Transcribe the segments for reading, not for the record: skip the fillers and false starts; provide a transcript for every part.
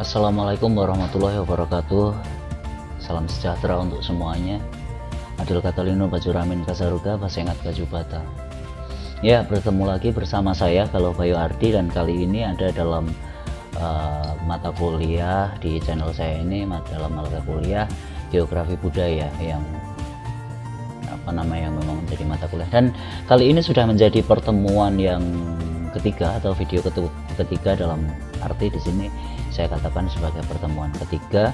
Assalamualaikum warahmatullahi wabarakatuh. Salam sejahtera untuk semuanya. Adil Katalino Bajuramin Kasaruga Basengat Kajubata. Ya, bertemu lagi bersama saya kalau Bayu Ardi, dan kali ini ada dalam mata kuliah di channel saya ini, dalam mata kuliah Geografi Budaya yang memang menjadi mata kuliah, dan kali ini sudah menjadi pertemuan yang ketiga atau video ketiga. Dalam arti di sini saya katakan sebagai pertemuan ketiga.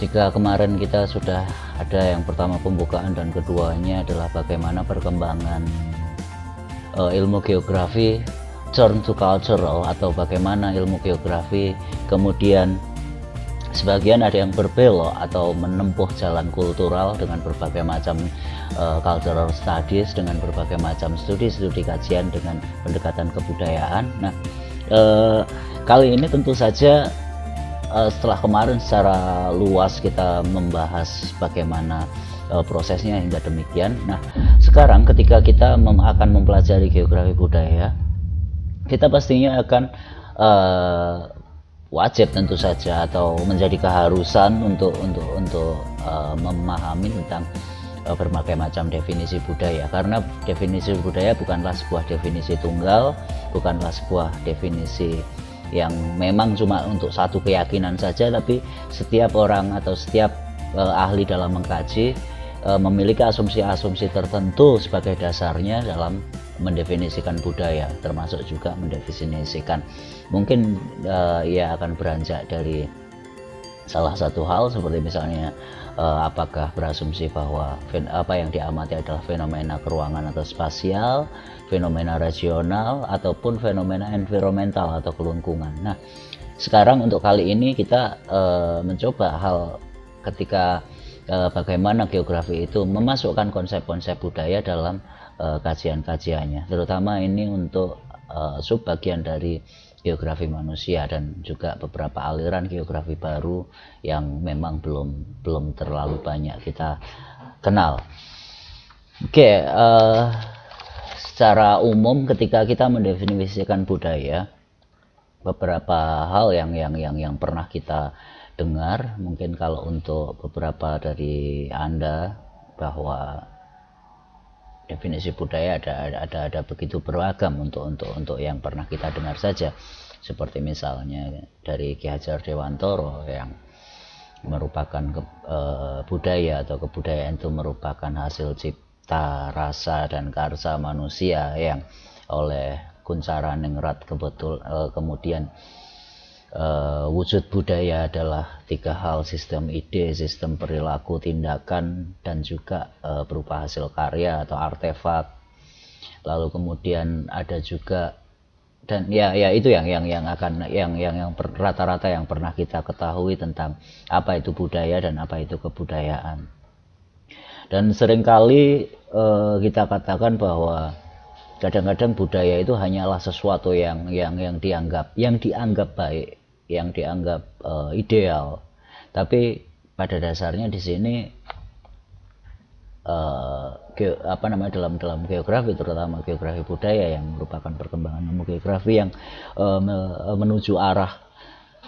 Jika kemarin kita sudah ada yang pertama pembukaan dan keduanya adalah bagaimana perkembangan ilmu geografi turn to cultural, atau bagaimana ilmu geografi kemudian sebagian ada yang berbelok atau menempuh jalan kultural dengan berbagai macam cultural studies, dengan berbagai macam studi kajian dengan pendekatan kebudayaan. Nah, kali ini tentu saja setelah kemarin secara luas kita membahas bagaimana prosesnya hingga demikian. Nah, sekarang ketika kita akan mempelajari geografi budaya, kita pastinya akan wajib tentu saja atau menjadi keharusan untuk memahami tentang berbagai macam definisi budaya, karena definisi budaya bukanlah sebuah definisi tunggal, bukanlah sebuah definisi yang memang cuma untuk satu keyakinan saja, tapi setiap orang atau setiap ahli dalam mengkaji memiliki asumsi-asumsi tertentu sebagai dasarnya dalam mendefinisikan budaya, termasuk juga mendefinisikan mungkin ia akan beranjak dari salah satu hal seperti misalnya apakah berasumsi bahwa apa yang diamati adalah fenomena keruangan atau spasial, fenomena regional, ataupun fenomena environmental atau kelingkungan. Nah, sekarang untuk kali ini kita mencoba hal ketika bagaimana geografi itu memasukkan konsep-konsep budaya dalam kajian-kajiannya, terutama ini untuk subbagian dari geografi manusia dan juga beberapa aliran geografi baru yang memang belum terlalu banyak kita kenal. Oke, secara umum ketika kita mendefinisikan budaya, beberapa hal yang pernah kita dengar, mungkin kalau untuk beberapa dari Anda, bahwa definisi budaya ada begitu beragam untuk yang pernah kita dengar saja, seperti misalnya dari Ki Hajar Dewantoro yang merupakan budaya atau kebudayaan itu merupakan hasil cipta rasa dan karsa manusia yang oleh Kuncaraning-rat kemudian wujud budaya adalah tiga hal: sistem ide, sistem perilaku, tindakan, dan juga berupa hasil karya atau artefak. Lalu kemudian ada juga, dan ya itu yang rata-rata yang pernah kita ketahui tentang apa itu budaya dan apa itu kebudayaan. Dan seringkali kita katakan bahwa kadang-kadang budaya itu hanyalah sesuatu yang dianggap baik, yang dianggap ideal, tapi pada dasarnya di sini dalam geografi, terutama geografi budaya yang merupakan perkembangan ilmu geografi yang menuju arah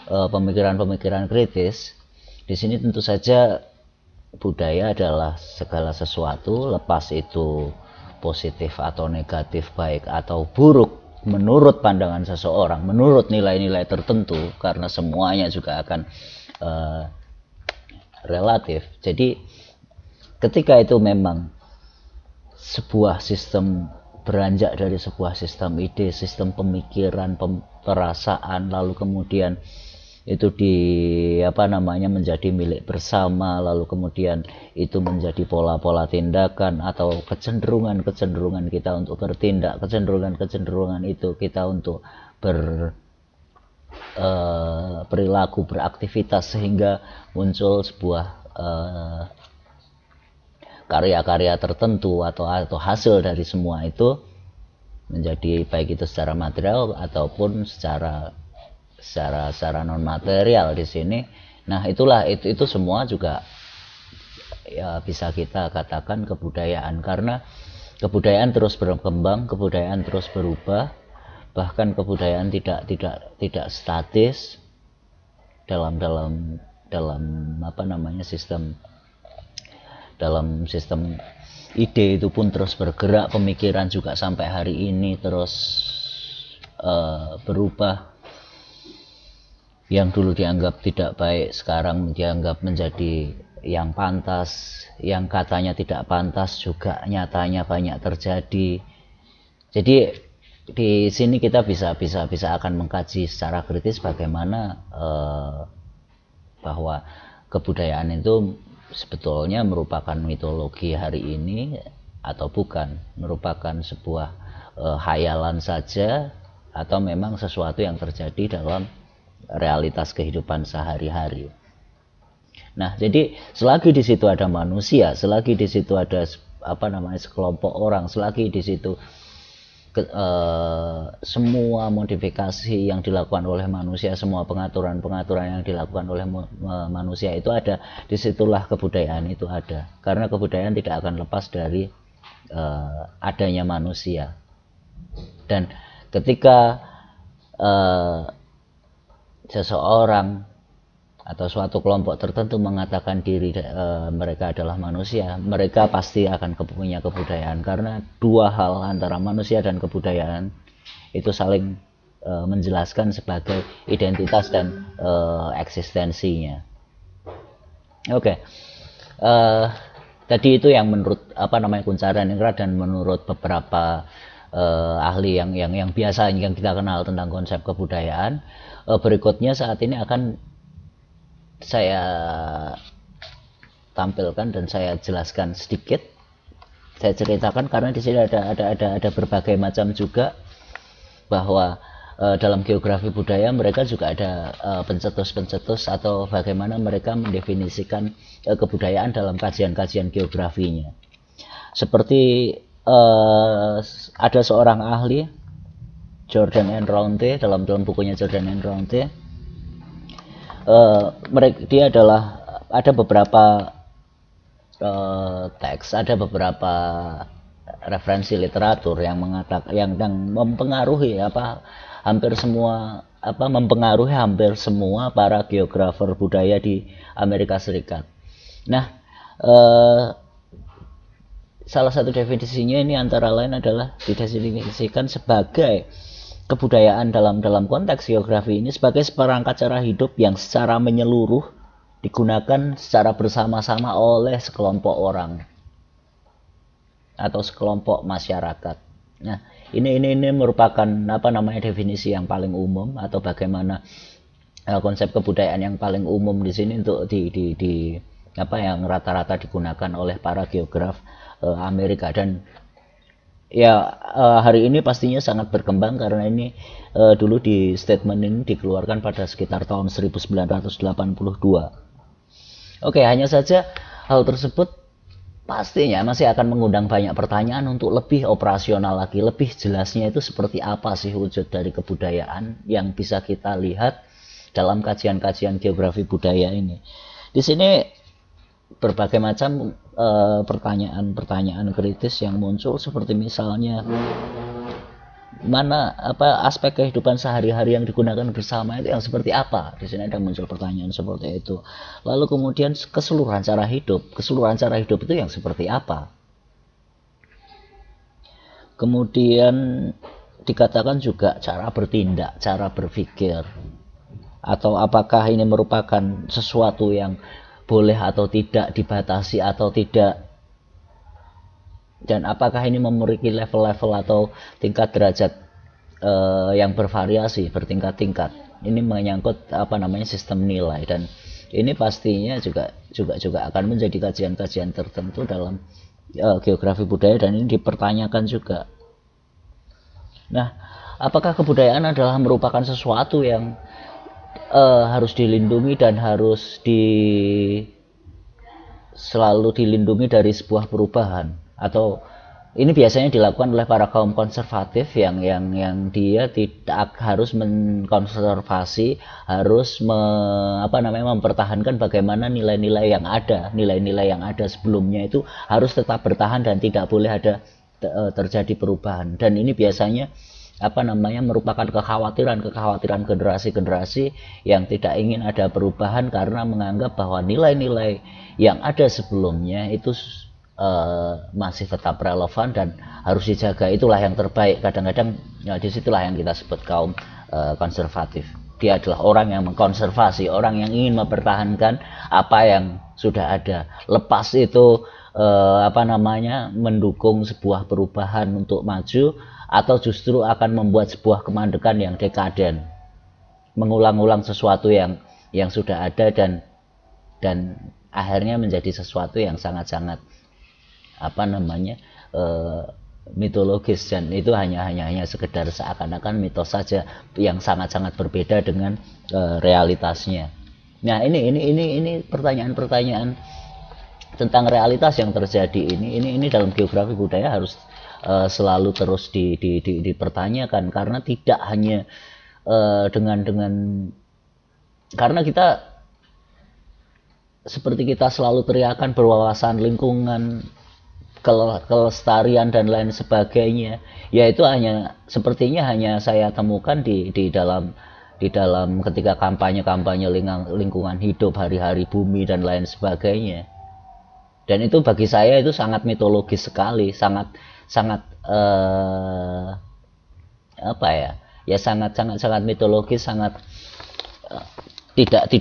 pemikiran-pemikiran kritis. Di sini tentu saja budaya adalah segala sesuatu, lepas itu positif atau negatif, baik atau buruk menurut pandangan seseorang, menurut nilai-nilai tertentu, karena semuanya juga akan relatif. Jadi ketika itu memang sebuah sistem beranjak dari sebuah sistem ide, sistem pemikiran, perasaan, lalu kemudian itu menjadi milik bersama, lalu kemudian itu menjadi pola-pola tindakan atau kecenderungan kita untuk bertindak, kecenderungan itu kita untuk perilaku, beraktivitas, sehingga muncul sebuah karya-karya tertentu atau hasil dari semua itu menjadi baik itu secara material ataupun secara non material di sini. Nah, itu semua juga ya bisa kita katakan kebudayaan, karena kebudayaan terus berkembang, kebudayaan terus berubah, bahkan kebudayaan tidak statis. dalam dalam dalam apa namanya dalam sistem ide itu pun terus bergerak, pemikiran juga sampai hari ini terus berubah. Yang dulu dianggap tidak baik sekarang dianggap menjadi yang pantas, yang katanya tidak pantas juga nyatanya banyak terjadi. Jadi di sini kita bisa akan mengkaji secara kritis bagaimana bahwa kebudayaan itu sebetulnya merupakan mitologi hari ini atau bukan, merupakan sebuah hayalan saja atau memang sesuatu yang terjadi dalam realitas kehidupan sehari-hari. Nah, jadi selagi di situ ada manusia, selagi di situ ada sekelompok orang, selagi di situ semua modifikasi yang dilakukan oleh manusia, semua pengaturan-pengaturan yang dilakukan oleh manusia itu ada, disitulah kebudayaan itu ada. Karena kebudayaan tidak akan lepas dari adanya manusia. Dan ketika seseorang atau suatu kelompok tertentu mengatakan diri mereka adalah manusia, mereka pasti akan punya kebudayaan, karena dua hal antara manusia dan kebudayaan itu saling menjelaskan sebagai identitas dan eksistensinya. Oke. Tadi itu yang menurut Kuncaraningrat dan menurut beberapa ahli yang biasa yang kita kenal tentang konsep kebudayaan. Berikutnya saat ini akan saya tampilkan dan saya jelaskan sedikit, saya ceritakan, karena di sini ada berbagai macam juga, bahwa dalam geografi budaya mereka juga ada pencetus-pencetus atau bagaimana mereka mendefinisikan kebudayaan dalam kajian-kajian geografinya. Seperti ada seorang ahli, Jordan and Raunte, dalam bukunya Jordan and Raunte, dia ada beberapa teks, ada beberapa referensi literatur yang mempengaruhi mempengaruhi hampir semua para geografer budaya di Amerika Serikat. Nah, salah satu definisinya ini antara lain adalah didefinisikan sebagai kebudayaan dalam konteks geografi ini sebagai seperangkat cara hidup yang secara menyeluruh digunakan secara bersama-sama oleh sekelompok orang atau sekelompok masyarakat. Nah, ini merupakan definisi yang paling umum, atau bagaimana konsep kebudayaan yang paling umum di sini untuk yang rata-rata digunakan oleh para geograf Amerika. Dan ya hari ini pastinya sangat berkembang, karena ini dulu di statement ini dikeluarkan pada sekitar tahun 1982. Oke, hanya saja hal tersebut pastinya masih akan mengundang banyak pertanyaan untuk lebih operasional lagi, lebih jelasnya itu seperti apa sih wujud dari kebudayaan yang bisa kita lihat dalam kajian-kajian geografi budaya ini. Di sini berbagai macam pertanyaan-pertanyaan kritis yang muncul, seperti misalnya aspek kehidupan sehari-hari yang digunakan bersama itu yang seperti apa. Di sini ada muncul pertanyaan seperti itu. Lalu kemudian keseluruhan cara hidup itu yang seperti apa. Kemudian dikatakan juga cara bertindak, cara berpikir, atau apakah ini merupakan sesuatu yang boleh atau tidak, dibatasi atau tidak, dan apakah ini memiliki level-level atau tingkat derajat yang bervariasi, bertingkat-tingkat. Ini menyangkut sistem nilai, dan ini pastinya juga akan menjadi kajian-kajian tertentu dalam geografi budaya, dan ini dipertanyakan juga. Nah, apakah kebudayaan adalah merupakan sesuatu yang harus dilindungi dan harus selalu dilindungi dari sebuah perubahan, atau ini biasanya dilakukan oleh para kaum konservatif yang dia tidak harus mengkonservasi, harus mempertahankan bagaimana nilai-nilai yang ada sebelumnya itu harus tetap bertahan dan tidak boleh ada terjadi perubahan. Dan ini biasanya merupakan kekhawatiran generasi-generasi yang tidak ingin ada perubahan karena menganggap bahwa nilai-nilai yang ada sebelumnya itu masih tetap relevan dan harus dijaga. Itulah yang terbaik. Kadang-kadang ya, disitulah yang kita sebut kaum konservatif. Dia adalah orang yang mengkonservasi, orang yang ingin mempertahankan apa yang sudah ada. Lepas itu mendukung sebuah perubahan untuk maju, atau justru akan membuat sebuah kemandekan yang dekaden, mengulang-ulang sesuatu yang sudah ada dan akhirnya menjadi sesuatu yang sangat-sangat mitologis, dan itu hanya sekedar seakan-akan mitos saja yang sangat-sangat berbeda dengan realitasnya. Nah, ini pertanyaan-pertanyaan tentang realitas yang terjadi ini dalam geografi budaya harus selalu terus dipertanyakan, karena tidak hanya karena kita seperti kita selalu teriakan berwawasan lingkungan, kelestarian dan lain sebagainya, yaitu sepertinya hanya saya temukan di dalam ketika kampanye lingkungan hidup, hari-hari bumi dan lain sebagainya. Dan itu bagi saya itu sangat mitologis sekali, sangat sangat mitologis, sangat tidak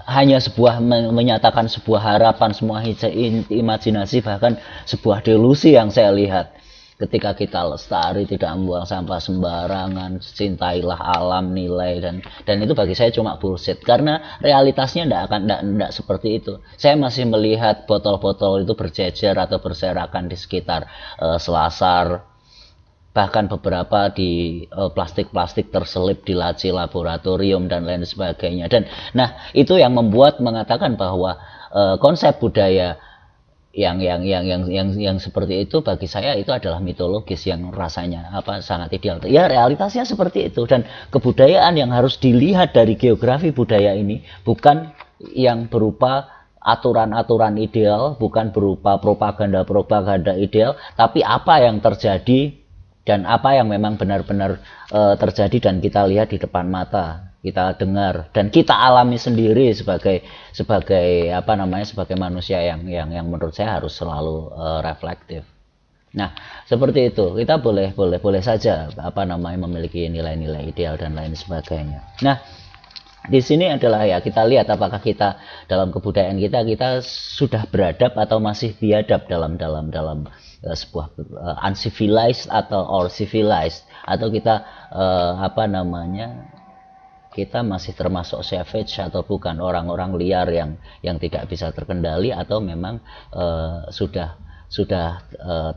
hanya sebuah menyatakan sebuah harapan, semua imajinasi, bahkan sebuah delusi yang saya lihat. Ketika kita lestari, tidak membuang sampah sembarangan, cintailah alam, nilai, dan itu bagi saya cuma bullshit, karena realitasnya tidak seperti itu. Saya masih melihat botol-botol itu berjejer atau berserakan di sekitar selasar, bahkan beberapa di plastik-plastik terselip di laci laboratorium dan lain sebagainya. Dan nah, itu yang mengatakan bahwa konsep budaya yang seperti itu bagi saya itu adalah mitologis yang rasanya sangat ideal. Ya, realitasnya seperti itu, dan kebudayaan yang harus dilihat dari geografi budaya ini bukan yang berupa aturan-aturan ideal, bukan berupa propaganda ideal, tapi apa yang terjadi dan apa yang memang benar-benar terjadi dan kita lihat di depan mata, kita dengar dan kita alami sendiri sebagai manusia yang menurut saya harus selalu reflektif. Nah, seperti itu. Kita boleh saja memiliki nilai-nilai ideal dan lain sebagainya. Nah, di sini adalah ya kita lihat apakah kita dalam kebudayaan kita sudah beradab atau masih biadab dalam sebuah uncivilized or civilized, atau kita kita masih termasuk savage atau bukan, orang-orang liar yang tidak bisa terkendali, atau memang sudah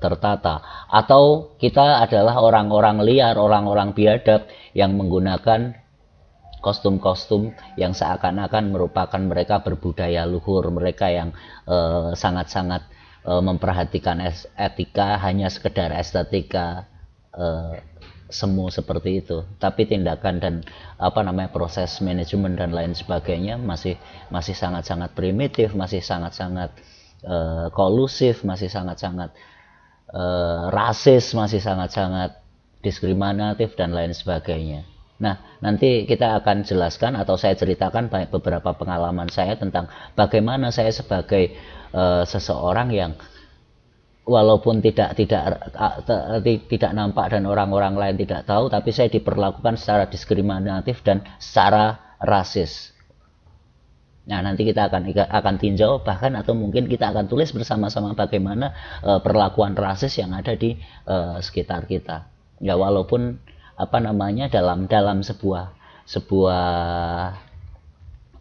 tertata, atau kita adalah orang-orang liar, orang-orang biadab yang menggunakan kostum-kostum yang seakan-akan merupakan mereka berbudaya luhur, mereka yang sangat-sangat memperhatikan etika, hanya sekedar estetika, semu seperti itu, tapi tindakan dan proses manajemen dan lain sebagainya masih sangat-sangat primitif, masih sangat-sangat kolusif, masih sangat-sangat rasis, masih sangat-sangat diskriminatif dan lain sebagainya. Nah, nanti kita akan jelaskan atau saya ceritakan beberapa pengalaman saya tentang bagaimana saya sebagai seseorang yang walaupun tidak nampak dan orang-orang lain tidak tahu, tapi saya diperlakukan secara diskriminatif dan secara rasis. Nah, nanti kita akan tinjau bahkan, atau mungkin kita akan tulis bersama-sama bagaimana perlakuan rasis yang ada di sekitar kita. Ya, walaupun dalam sebuah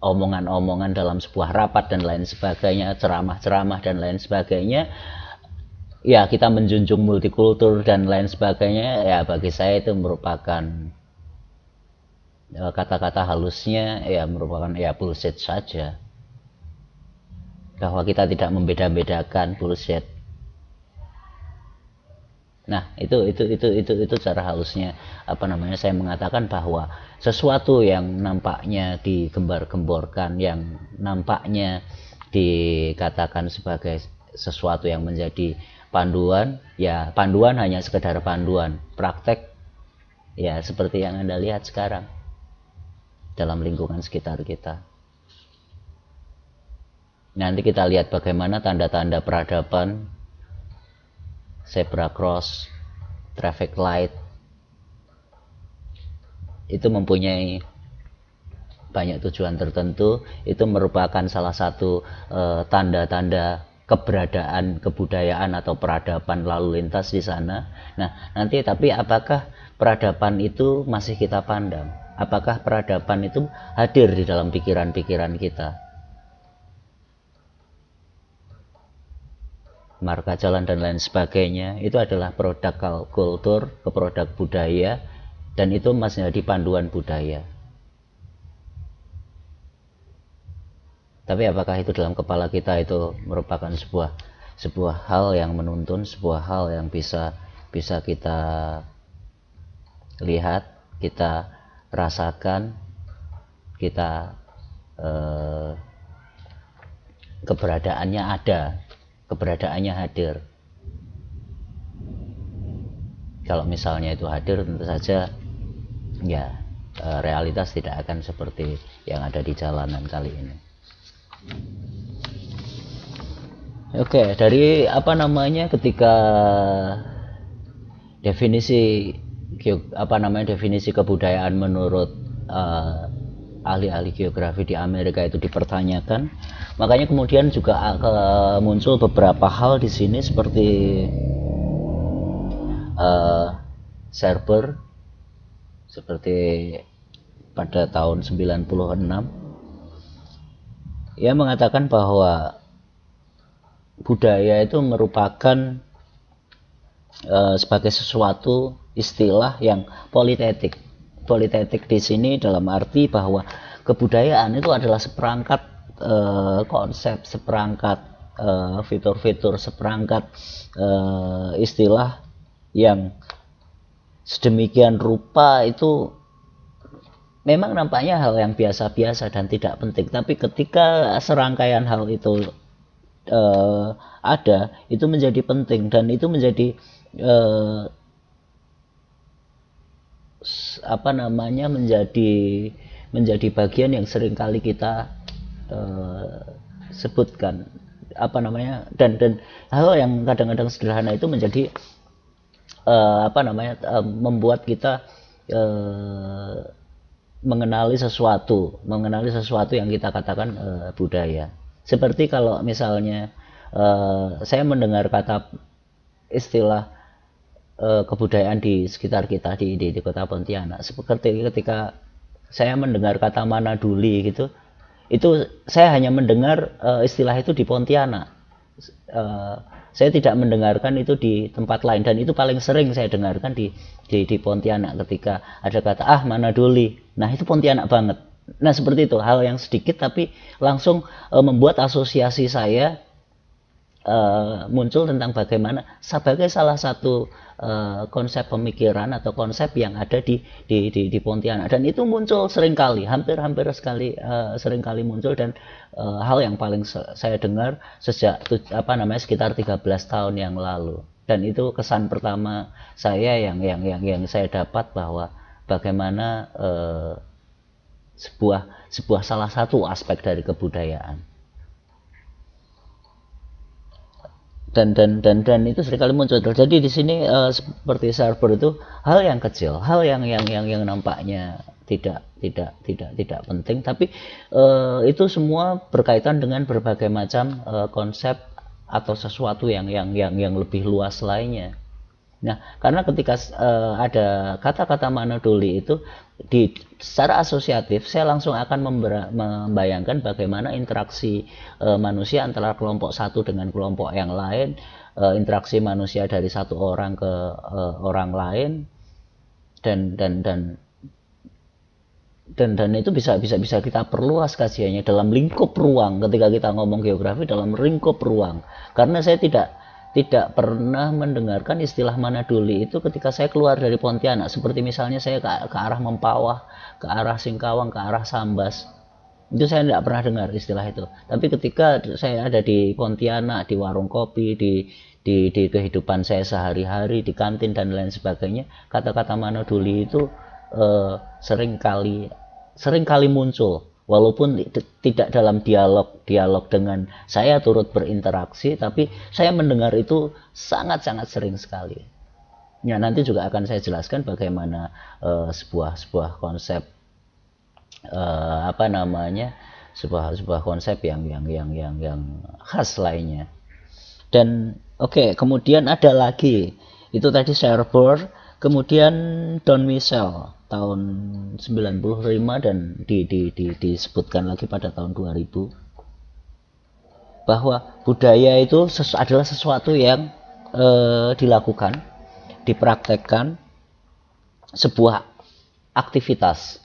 omongan-omongan dalam sebuah rapat dan lain sebagainya, ceramah-ceramah dan lain sebagainya, ya kita menjunjung multikultur dan lain sebagainya, ya bagi saya itu merupakan kata-kata halusnya ya merupakan ya bullshit saja, bahwa kita tidak membeda-bedakan, bullshit. Nah, itu cara halusnya saya mengatakan bahwa sesuatu yang nampaknya digembar-gemborkan, yang nampaknya dikatakan sebagai sesuatu yang menjadi panduan, ya panduan hanya sekedar panduan. Praktek Ya seperti yang Anda lihat sekarang dalam lingkungan sekitar kita. Nanti kita lihat bagaimana tanda-tanda peradaban, zebra cross, traffic light, itu mempunyai banyak tujuan tertentu. Itu merupakan salah satu tanda-tanda keberadaan kebudayaan atau peradaban lalu lintas di sana. Nah, nanti tapi apakah peradaban itu masih kita pandang? Apakah peradaban itu hadir di dalam pikiran-pikiran kita? Marka jalan dan lain sebagainya itu adalah produk kultur, produk budaya, dan itu masih jadi panduan budaya. Tapi apakah itu dalam kepala kita itu merupakan sebuah hal yang menuntun, sebuah hal yang bisa kita lihat, kita rasakan, kita keberadaannya ada, keberadaannya hadir. Kalau misalnya itu hadir, tentu saja ya realitas tidak akan seperti yang ada di jalanan kali ini. Oke, dari ketika definisi kebudayaan menurut ahli-ahli geografi di Amerika itu dipertanyakan, makanya kemudian juga muncul beberapa hal di sini seperti Serber, seperti pada tahun 96 ia mengatakan bahwa budaya itu merupakan sebagai sesuatu istilah yang politetik. Politetik di sini dalam arti bahwa kebudayaan itu adalah seperangkat konsep, seperangkat fitur-fitur, seperangkat istilah yang sedemikian rupa itu memang nampaknya hal yang biasa-biasa dan tidak penting, tapi ketika serangkaian hal itu ada, itu menjadi penting dan itu menjadi menjadi bagian yang sering kali kita sebutkan dan hal yang kadang-kadang sederhana itu menjadi membuat kita mengenali sesuatu yang kita katakan budaya. Seperti kalau misalnya saya mendengar kata istilah kebudayaan di sekitar kita di kota Pontianak, seperti ketika saya mendengar kata Manaduli gitu, itu saya hanya mendengar istilah itu di Pontianak. Saya tidak mendengarkan itu di tempat lain, dan itu paling sering saya dengarkan di Pontianak ketika ada kata Manaduli. Nah, itu Pontianak banget. Nah, seperti itu, hal yang sedikit tapi langsung membuat asosiasi saya muncul tentang bagaimana sebagai salah satu konsep pemikiran atau konsep yang ada di Pontianak, dan itu muncul seringkali, hampir sekali seringkali muncul, dan hal yang paling saya dengar sejak sekitar 13 tahun yang lalu, dan itu kesan pertama saya yang saya dapat bahwa bagaimana sebuah salah satu aspek dari kebudayaan. Dan itu seringkali muncul. Jadi di sini seperti Serber itu hal yang kecil, hal yang nampaknya tidak penting, tapi itu semua berkaitan dengan berbagai macam konsep atau sesuatu yang lebih luas lainnya. Nah, karena ketika ada kata-kata Manaduli itu secara asosiatif, saya langsung akan membayangkan bagaimana interaksi manusia antara kelompok satu dengan kelompok yang lain, interaksi manusia dari satu orang ke orang lain, dan itu bisa kita perluas kajiannya dalam lingkup ruang. Ketika kita ngomong geografi dalam lingkup ruang, karena saya tidak pernah mendengarkan istilah Manaduli itu ketika saya keluar dari Pontianak, seperti misalnya saya ke arah Mempawah, ke arah Singkawang, ke arah Sambas. Itu saya tidak pernah dengar istilah itu. Tapi ketika saya ada di Pontianak, di warung kopi, di kehidupan saya sehari-hari, di kantin dan lain sebagainya, kata-kata manoduli itu sering kali muncul. Walaupun tidak dalam dialog dengan saya turut berinteraksi, tapi saya mendengar itu sangat-sangat sering sekali. Ya, nanti juga akan saya jelaskan bagaimana sebuah konsep sebuah konsep yang khas lainnya. Dan oke, kemudian ada lagi itu tadi Cherbourg, kemudian Don Michel tahun 95 dan disebutkan lagi pada tahun 2000 bahwa budaya itu adalah sesuatu yang dilakukan, dipraktekkan, sebuah aktivitas.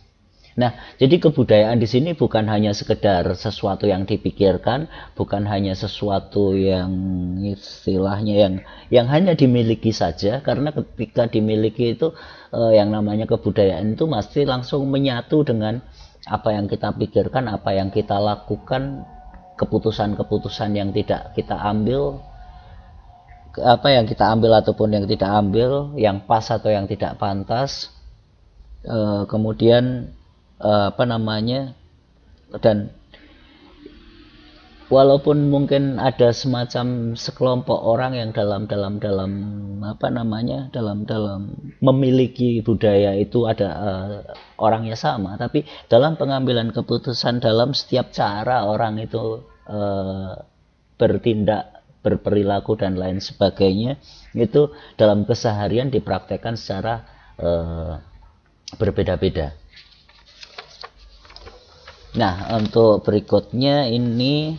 Nah, jadi kebudayaan di sini bukan hanya sekedar sesuatu yang dipikirkan, bukan hanya sesuatu yang istilahnya yang hanya dimiliki saja, karena ketika dimiliki itu yang namanya kebudayaan itu pasti langsung menyatu dengan apa yang kita pikirkan, apa yang kita lakukan, keputusan-keputusan yang tidak kita ambil, apa yang kita ambil ataupun yang tidak ambil, yang pas atau yang tidak pantas, kemudian dan walaupun mungkin ada semacam sekelompok orang yang dalam memiliki budaya itu ada orangnya sama, tapi dalam pengambilan keputusan, dalam setiap cara orang itu bertindak, berperilaku dan lain sebagainya, itu dalam keseharian dipraktekkan secara berbeda-beda. Nah, untuk berikutnya ini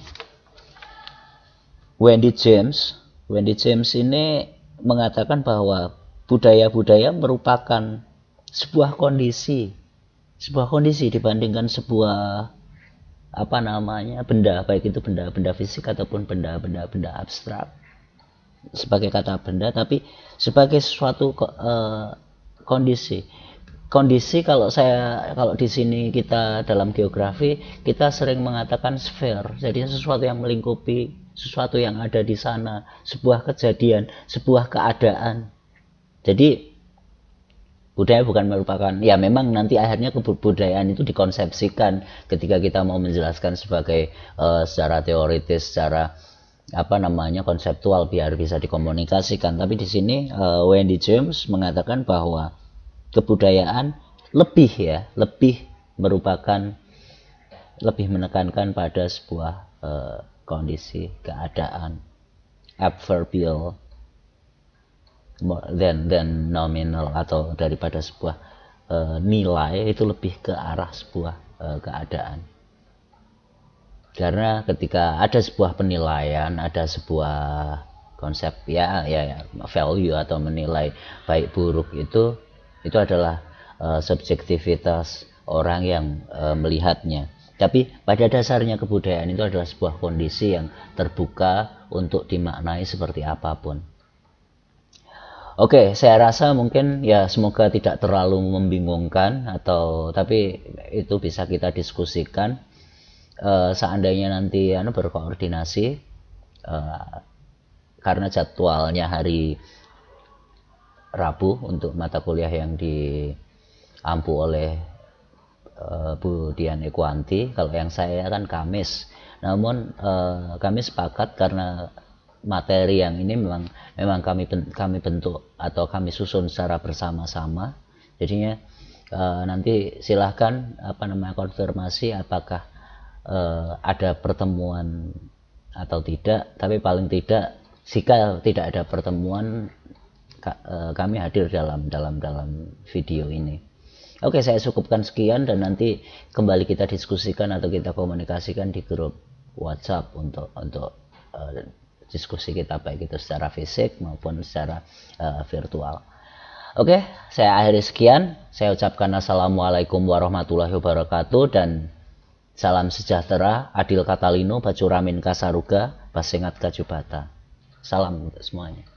Wendy James. Wendy James ini mengatakan bahwa budaya-budaya merupakan sebuah kondisi dibandingkan sebuah benda, baik itu benda fisik ataupun benda abstrak sebagai kata benda, tapi sebagai suatu kondisi. Kalau di sini kita dalam geografi kita sering mengatakan sphere, jadi sesuatu yang melingkupi, sesuatu yang ada di sana, sebuah kejadian, sebuah keadaan. Jadi budaya bukan merupakan, ya memang nanti akhirnya kebudayaan itu dikonsepsikan ketika kita mau menjelaskan sebagai secara teoritis, secara konseptual biar bisa dikomunikasikan. Tapi di sini Wendy James mengatakan bahwa kebudayaan lebih menekankan pada sebuah kondisi, keadaan, adverbial than nominal, atau daripada sebuah nilai, itu lebih ke arah sebuah keadaan. Karena ketika ada sebuah penilaian, ada sebuah konsep ya value atau menilai baik buruk, itu adalah subjektivitas orang yang melihatnya. Tapi pada dasarnya kebudayaan itu adalah sebuah kondisi yang terbuka untuk dimaknai seperti apapun. Oke, saya rasa mungkin ya semoga tidak terlalu membingungkan, tapi itu bisa kita diskusikan seandainya nanti berkoordinasi, karena jadwalnya hari Rabu untuk mata kuliah yang diampu oleh Bu Dian Ekwanti. Kalau yang saya kan Kamis. Namun kami sepakat karena materi yang ini memang kami bentuk atau kami susun secara bersama-sama. Jadinya nanti silahkan konfirmasi apakah ada pertemuan atau tidak. Tapi paling tidak jika tidak ada pertemuan, kami hadir dalam video ini. Oke, saya cukupkan sekian dan nanti kembali kita diskusikan atau kita komunikasikan di grup WhatsApp untuk diskusi kita, baik itu secara fisik maupun secara virtual. Oke, saya akhiri sekian. Saya ucapkan assalamualaikum warahmatullahi wabarakatuh dan salam sejahtera. Adil Katalino, Bacuramin Kasaruga, Basengat Kajubata. Salam untuk semuanya.